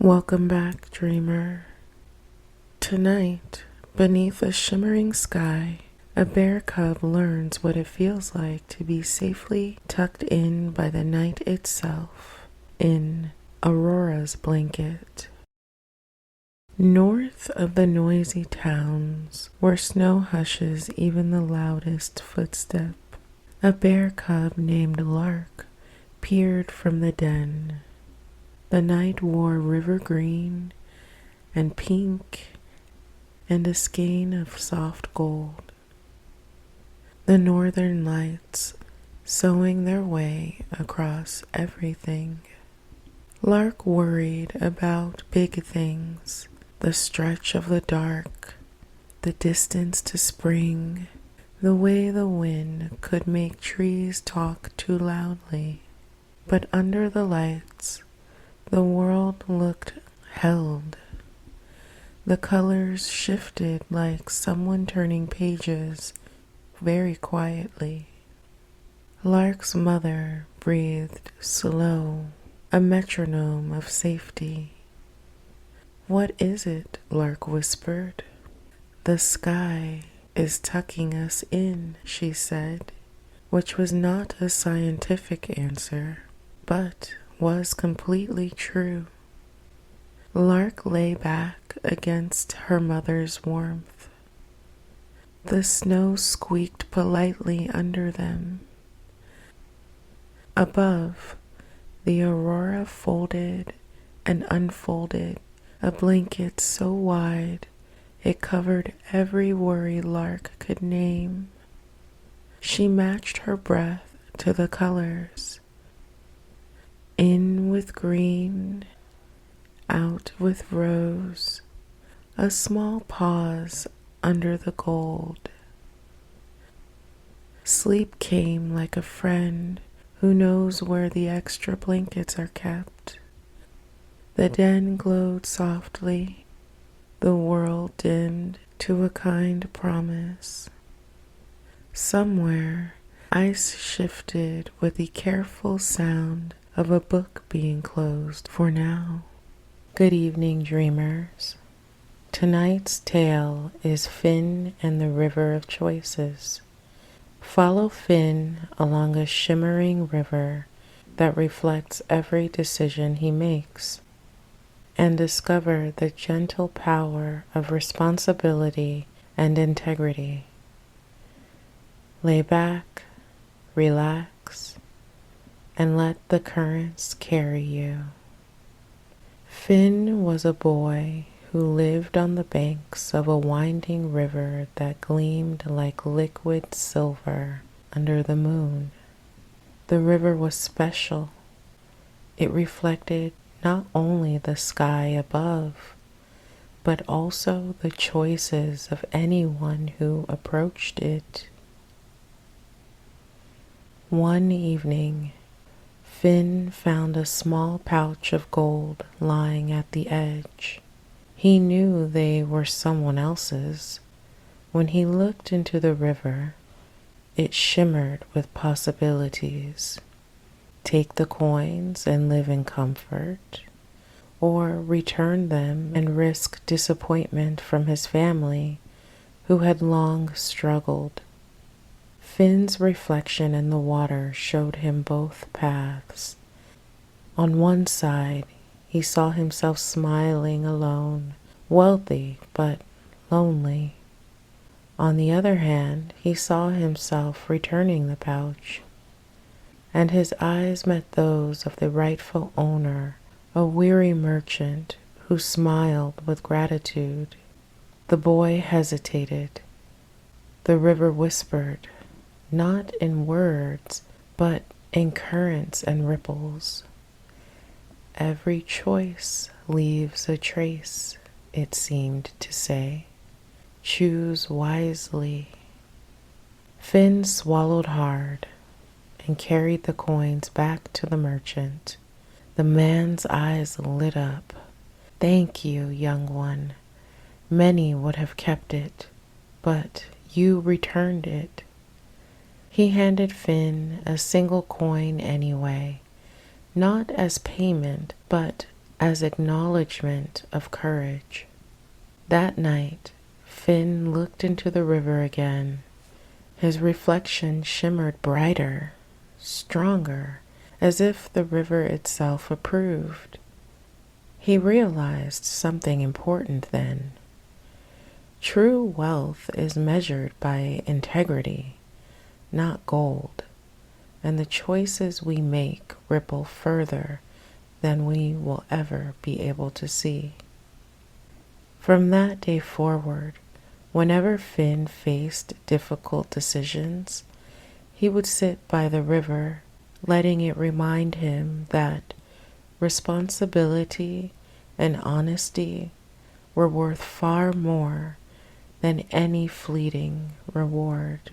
Welcome back, dreamer. Tonight, beneath a shimmering sky, a bear cub learns what it feels like to be safely tucked in by the night itself, in Aurora's blanket. North of the noisy towns, where snow hushes even the loudest footstep, a bear cub named Lark peered from the den. The night wore river green and pink and a skein of soft gold. The northern lights sewing their way across everything. Lark worried about big things, the stretch of the dark, the distance to spring, the way the wind could make trees talk too loudly. But under the lights, the world looked held. The colors shifted like someone turning pages very quietly. Lark's mother breathed slow, a metronome of safety. "What is it?" Lark whispered. "The sky is tucking us in," she said, which was not a scientific answer, but was completely true. Lark lay back against her mother's warmth. The snow squeaked politely under them. Above, the Aurora folded and unfolded a blanket so wide it covered every worry Lark could name. She matched her breath to the colors. In with green, out with rose, a small pause under the gold. Sleep came like a friend who knows where the extra blankets are kept. The den glowed softly, the world dimmed to a kind promise. Somewhere, ice shifted with the careful sound of a book being closed for now. Good evening, dreamers. Tonight's tale is Finn and the River of Choices. Follow Finn along a shimmering river that reflects every decision he makes, and discover the gentle power of responsibility and integrity. Lay back, relax, and let the currents carry you. Finn was a boy who lived on the banks of a winding river that gleamed like liquid silver under the moon. The river was special. It reflected not only the sky above, but also the choices of anyone who approached it. One evening, Finn found a small pouch of gold lying at the edge. He knew they were someone else's. When he looked into the river, it shimmered with possibilities. Take the coins and live in comfort, or return them and risk disappointment from his family, who had long struggled. Finn's reflection in the water showed him both paths. On one side, he saw himself smiling alone, wealthy but lonely. On the other hand, he saw himself returning the pouch, and his eyes met those of the rightful owner, a weary merchant who smiled with gratitude. The boy hesitated. The river whispered, not in words, but in currents and ripples. Every choice leaves a trace, it seemed to say. Choose wisely. Finn swallowed hard and carried the coins back to the merchant. The man's eyes lit up. "Thank you, young one. Many would have kept it, but you returned it." He handed Finn a single coin anyway, not as payment, but as acknowledgement of courage. That night, Finn looked into the river again. His reflection shimmered brighter, stronger, as if the river itself approved. He realized something important then. True wealth is measured by integrity, not gold, and the choices we make ripple further than we will ever be able to see. From that day forward, whenever Finn faced difficult decisions, he would sit by the river, letting it remind him that responsibility and honesty were worth far more than any fleeting reward.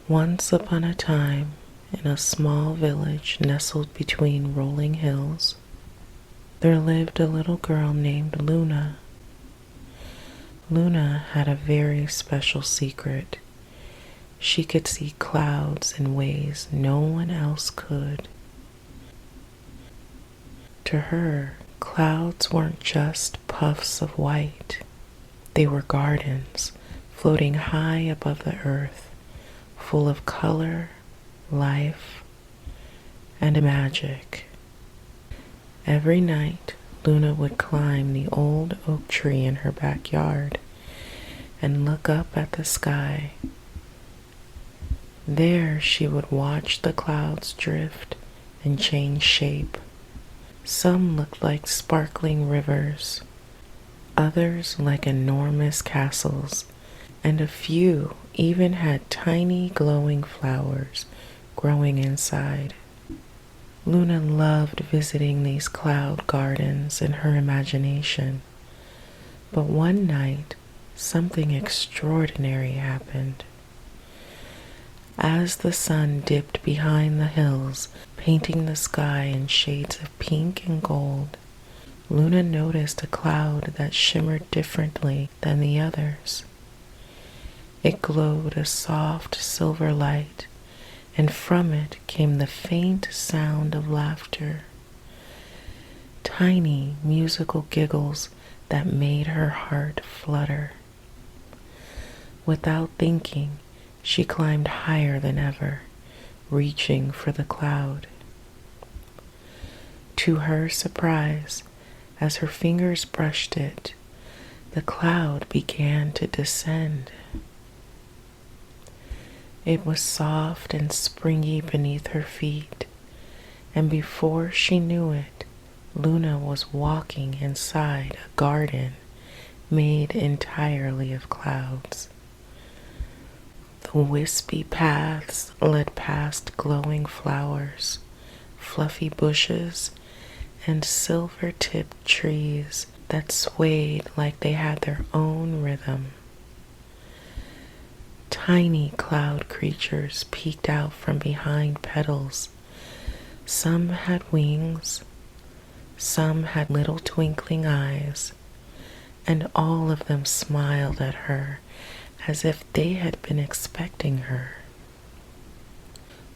Once upon a time, in a small village nestled between rolling hills, there lived a little girl named Luna. Luna had a very special secret. She could see clouds in ways no one else could. To her, clouds weren't just puffs of white. They were gardens floating high above the earth, full of color, life, and magic. Every night, Luna would climb the old oak tree in her backyard and look up at the sky. There she would watch the clouds drift and change shape. Some looked like sparkling rivers, others like enormous castles, and a few even had tiny glowing flowers growing inside. Luna loved visiting these cloud gardens in her imagination, but one night something extraordinary happened. As the sun dipped behind the hills, painting the sky in shades of pink and gold, Luna noticed a cloud that shimmered differently than the others. It glowed a soft silver light, and from it came the faint sound of laughter. Tiny musical giggles that made her heart flutter. Without thinking, she climbed higher than ever, reaching for the cloud. To her surprise, as her fingers brushed it, the cloud began to descend. It was soft and springy beneath her feet, and before she knew it, Luna was walking inside a garden made entirely of clouds. The wispy paths led past glowing flowers, fluffy bushes, and silver-tipped trees that swayed like they had their own rhythm. Tiny cloud creatures peeked out from behind petals. Some had wings, some had little twinkling eyes, and all of them smiled at her as if they had been expecting her.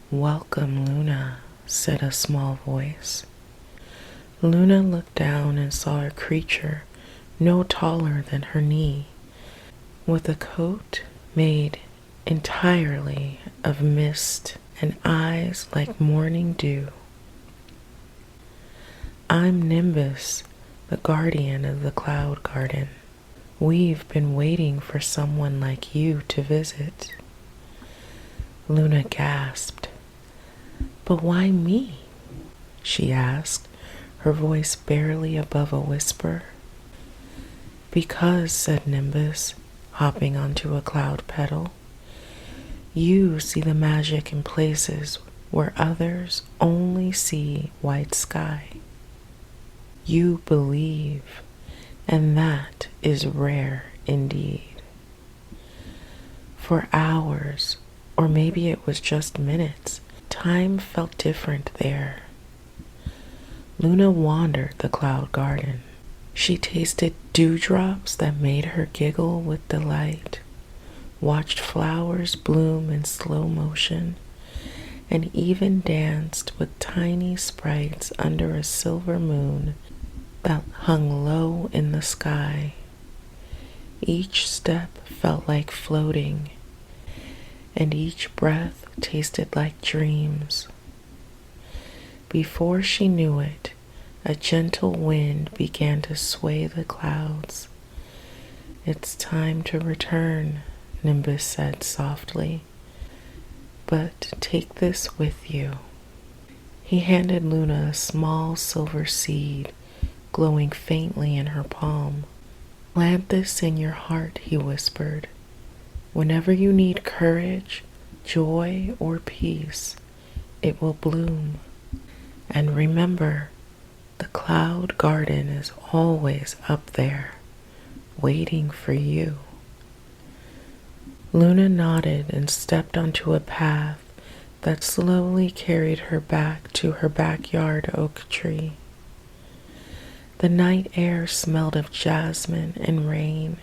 "Welcome, Luna," said a small voice. Luna looked down and saw a creature no taller than her knee, with a coat made entirely of mist and eyes like morning dew. "I'm Nimbus, the guardian of the cloud garden. We've been waiting for someone like you to visit." Luna gasped. "But why me?" she asked, her voice barely above a whisper. "Because," said Nimbus, hopping onto a cloud petal, "you see the magic in places where others only see white sky. You believe, and that is rare indeed." For hours, or maybe it was just minutes, time felt different there. Luna wandered the cloud garden. She tasted dewdrops that made her giggle with delight, watched flowers bloom in slow motion, and even danced with tiny sprites under a silver moon that hung low in the sky. Each step felt like floating, and each breath tasted like dreams. Before she knew it, a gentle wind began to sway the clouds. "It's time to return," Nimbus said softly, "but take this with you." He handed Luna a small silver seed glowing faintly in her palm. "Plant this in your heart," he whispered. "Whenever you need courage, joy, or peace, it will bloom. And remember, the cloud garden is always up there, waiting for you." Luna nodded and stepped onto a path that slowly carried her back to her backyard oak tree. The night air smelled of jasmine and rain,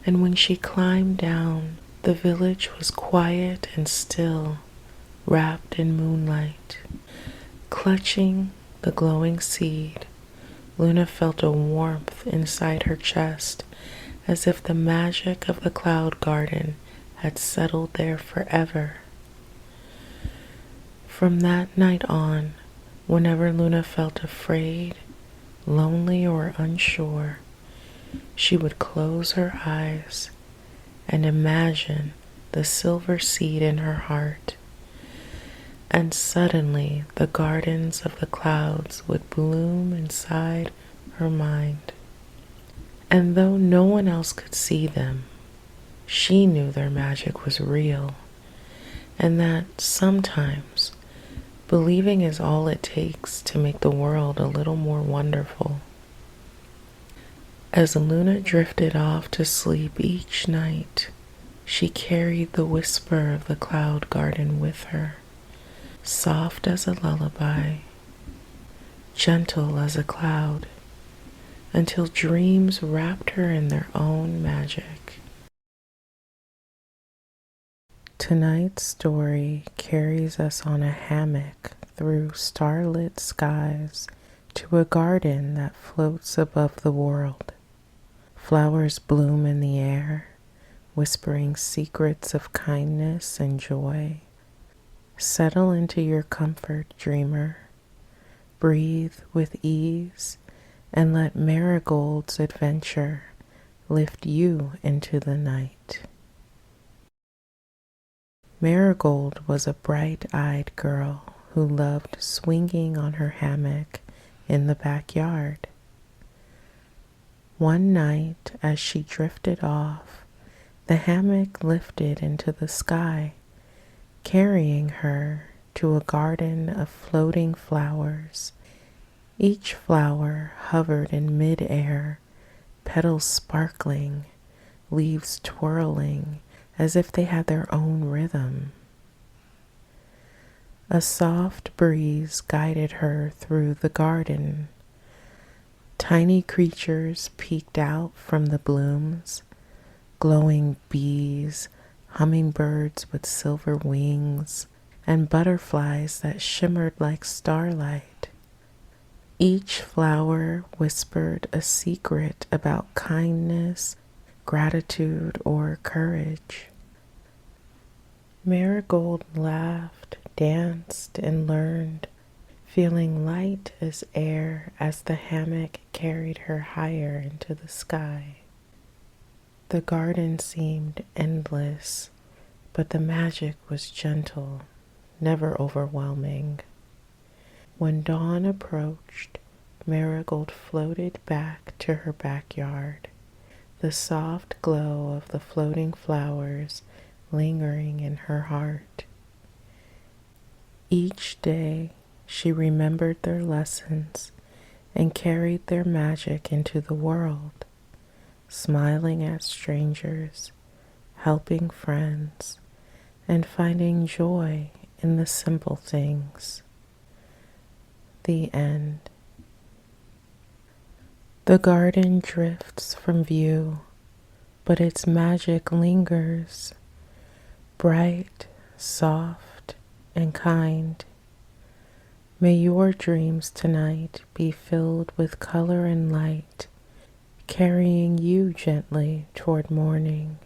and when she climbed down, the village was quiet and still, wrapped in moonlight. Clutching the glowing seed, Luna felt a warmth inside her chest, as if the magic of the cloud garden had settled there forever. From that night on, whenever Luna felt afraid, lonely, or unsure, she would close her eyes and imagine the silver seed in her heart, and suddenly the gardens of the clouds would bloom inside her mind. And though no one else could see them, she knew their magic was real, and that sometimes believing is all it takes to make the world a little more wonderful. As Luna drifted off to sleep each night, she carried the whisper of the cloud garden with her, soft as a lullaby, gentle as a cloud, until dreams wrapped her in their own magic. Tonight's story carries us on a hammock through starlit skies to a garden that floats above the world. Flowers bloom in the air, whispering secrets of kindness and joy. Settle into your comfort, dreamer. Breathe with ease and let Marigold's adventure lift you into the night. Marigold was a bright-eyed girl who loved swinging on her hammock in the backyard. One night, as she drifted off, the hammock lifted into the sky, carrying her to a garden of floating flowers. Each flower hovered in mid-air, petals sparkling, leaves twirling, as if they had their own rhythm. A soft breeze guided her through the garden. Tiny creatures peeked out from the blooms, glowing bees, hummingbirds with silver wings, and butterflies that shimmered like starlight. Each flower whispered a secret about kindness, gratitude, or courage. Marigold laughed, danced, and learned, feeling light as air as the hammock carried her higher into the sky. The garden seemed endless, but the magic was gentle, never overwhelming. When dawn approached, Marigold floated back to her backyard, the soft glow of the floating flowers lingering in her heart. Each day, she remembered their lessons and carried their magic into the world, smiling at strangers, helping friends, and finding joy in the simple things. The end. The garden drifts from view, but its magic lingers, bright, soft, and kind. May your dreams tonight be filled with color and light, carrying you gently toward morning.